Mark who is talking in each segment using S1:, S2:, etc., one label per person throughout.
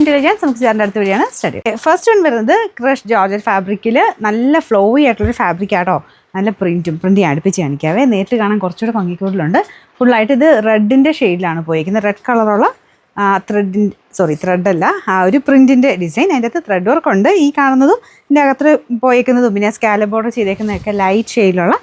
S1: Intelligence നമുക്ക് ചേർന്ന അടുത്ത വഴിയാണ് സ്റ്റഡി. ഫസ്റ്റ് വൺ വരുന്നത് ക്രഷ് ജോർജറ്റ് ഫാബ്രിക്കിൽ നല്ല ഫ്ലോയി ആയിട്ടുള്ളൊരു ഫാബ്രിക് ആട്ടോ. നല്ല പ്രിൻറ്റ് അടുപ്പിച്ച് കാണിക്കാവേ. നേരിട്ട് കാണാൻ കുറച്ചുകൂടെ ഭംഗിക്കൂടുതലുണ്ട്. ഫുള്ളായിട്ട് ഇത് റെഡിൻ്റെ ഷെയ്ഡിലാണ് പോയിരിക്കുന്നത്. റെഡ് കളറുള്ള ത്രെഡല്ല, ആ ഒരു പ്രിൻറ്റിൻ്റെ ഡിസൈൻ. അതിൻ്റെ അകത്ത് ത്രെഡ് വർക്ക് ഉണ്ട്. ഈ കാണുന്നതും ഇതിൻ്റെ അകത്ത് പോയേക്കുന്നതും പിന്നെ സ്കാലപ്പ് ബോർഡർ ചെയ്തേക്കുന്നതൊക്കെ ലൈറ്റ് ഷെയ്ഡിലുള്ള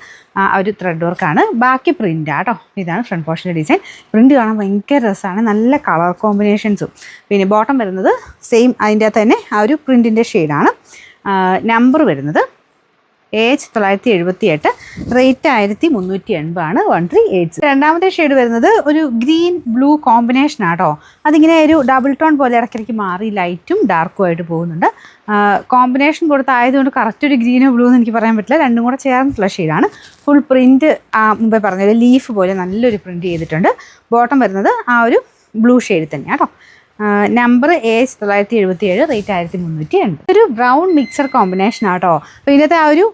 S1: ഒരു ത്രെഡ് വർക്കാണ്. ബാക്കി പ്രിൻ്റാട്ടോ. ഇതാണ് ഫ്രണ്ട് പോർഷൻ്റെ ഡിസൈൻ. പ്രിൻറ്റ് കാണാൻ ഭയങ്കര രസമാണ്. നല്ല കളർ കോമ്പിനേഷൻസും. പിന്നെ ബോട്ടം വരുന്നത് സെയിം അതിൻ്റെ അകത്ത് തന്നെ ആ ഒരു പ്രിൻറ്റിൻ്റെ ഷെയ്ഡാണ്. നമ്പർ വരുന്നത് AH 978, റേറ്റ് 1380 1380. രണ്ടാമത്തെ ഷെയ്ഡ് വരുന്നത് ഒരു ഗ്രീൻ ബ്ലൂ കോമ്പിനേഷൻ ആട്ടോ. അതിങ്ങനെ ഒരു ഡബിൾ ടോൺ പോലെ ഇടയ്ക്കിടയ്ക്ക് മാറി ലൈറ്റും ഡാർക്കും ആയിട്ട് പോകുന്നുണ്ട്. കോമ്പിനേഷൻ കൊടുത്തായതുകൊണ്ട് കറക്റ്റ് ഒരു ഗ്രീനോ ബ്ലൂ എന്ന് എനിക്ക് പറയാൻ പറ്റില്ല. രണ്ടും കൂടെ ചേർന്നിട്ടുള്ള ഷെയ്ഡാണ്. ഫുൾ പ്രിൻറ്റ് മുമ്പേ പറഞ്ഞത് ലീഫ് പോലെ നല്ലൊരു പ്രിൻറ്റ് ചെയ്തിട്ടുണ്ട്. ബോട്ടം വരുന്നത് ആ ഒരു ബ്ലൂ ഷെയ്ഡ് തന്നെയാണ് കേട്ടോ. Number AH 977, rate 1380. ഒരു ബ്രൗൺ മിക്സർ കോമ്പിനേഷൻ ആട്ടോ. അപ്പോൾ ഇതിനകത്ത് ആ ഒരു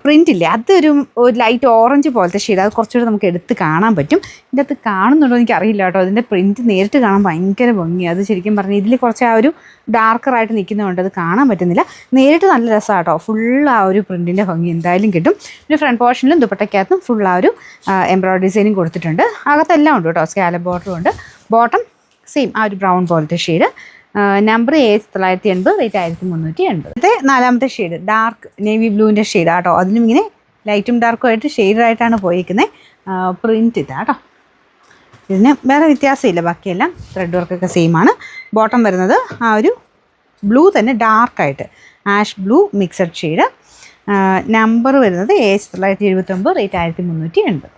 S1: പ്രിൻ്റ് ഇല്ലേ, അതൊരു ലൈറ്റ് ഓറഞ്ച് പോലത്തെ ഷെയ്ഡ്. അത് കുറച്ചുകൂടി നമുക്ക് എടുത്ത് കാണാൻ പറ്റും. ഇതിൻ്റെ അകത്ത് കാണുന്നുണ്ടോ എനിക്ക് അറിയില്ല കേട്ടോ. അതിൻ്റെ പ്രിൻറ്റ് നേരിട്ട് കാണാൻ ഭയങ്കര ഭംഗിയാണ്. അത് ശരിക്കും പറഞ്ഞാൽ ഇതിൽ കുറച്ച് ആ ഒരു ഡാർക്കറായിട്ട് നിൽക്കുന്നതുകൊണ്ട് അത് കാണാൻ പറ്റുന്നില്ല. നേരിട്ട് നല്ല രസമാണ് കേട്ടോ. ഫുൾ ആ ഒരു പ്രിൻറ്റിൻ്റെ ഭംഗി എന്തായാലും കിട്ടും. പിന്നെ ഫ്രണ്ട് പോർഷനിലും ദുപ്പട്ടയ്ക്കകത്തും ഫുൾ ആ ഒരു എംബ്രോയ്ഡറി ഡിസൈനും കൊടുത്തിട്ടുണ്ട്. അകത്തെല്ലാം ഉണ്ട് കേട്ടോ. സ്കാലപ്പ് ബോർഡറും ഉണ്ട്. ബോട്ടം സെയിം ആ ഒരു ബ്രൗൺ പോലത്തെ ഷെയ്ഡ്. Number AH 980, rate 1380. നാലാമത്തെ ഷെയ്ഡ് ഡാർക്ക് നേവി ബ്ലൂവിൻ്റെ ഷെയ്ഡ് ആട്ടോ. അതിലും ഇങ്ങനെ ലൈറ്റും ഡാർക്കും ആയിട്ട് ഷെയ്ഡായിട്ടാണ് പോയിരിക്കുന്നത്. പ്രിൻറ്റ് ഇതാട്ടോ. ഇതിന് വേറെ വ്യത്യാസമില്ല. ബാക്കിയെല്ലാം ത്രെഡ് വർക്കൊക്കെ സെയിമാണ്. ബോട്ടം വരുന്നത് ആ ഒരു ബ്ലൂ തന്നെ ഡാർക്കായിട്ട് ash blue mixed shade. Number വരുന്നത് AH 979, റേറ്റ് 1380.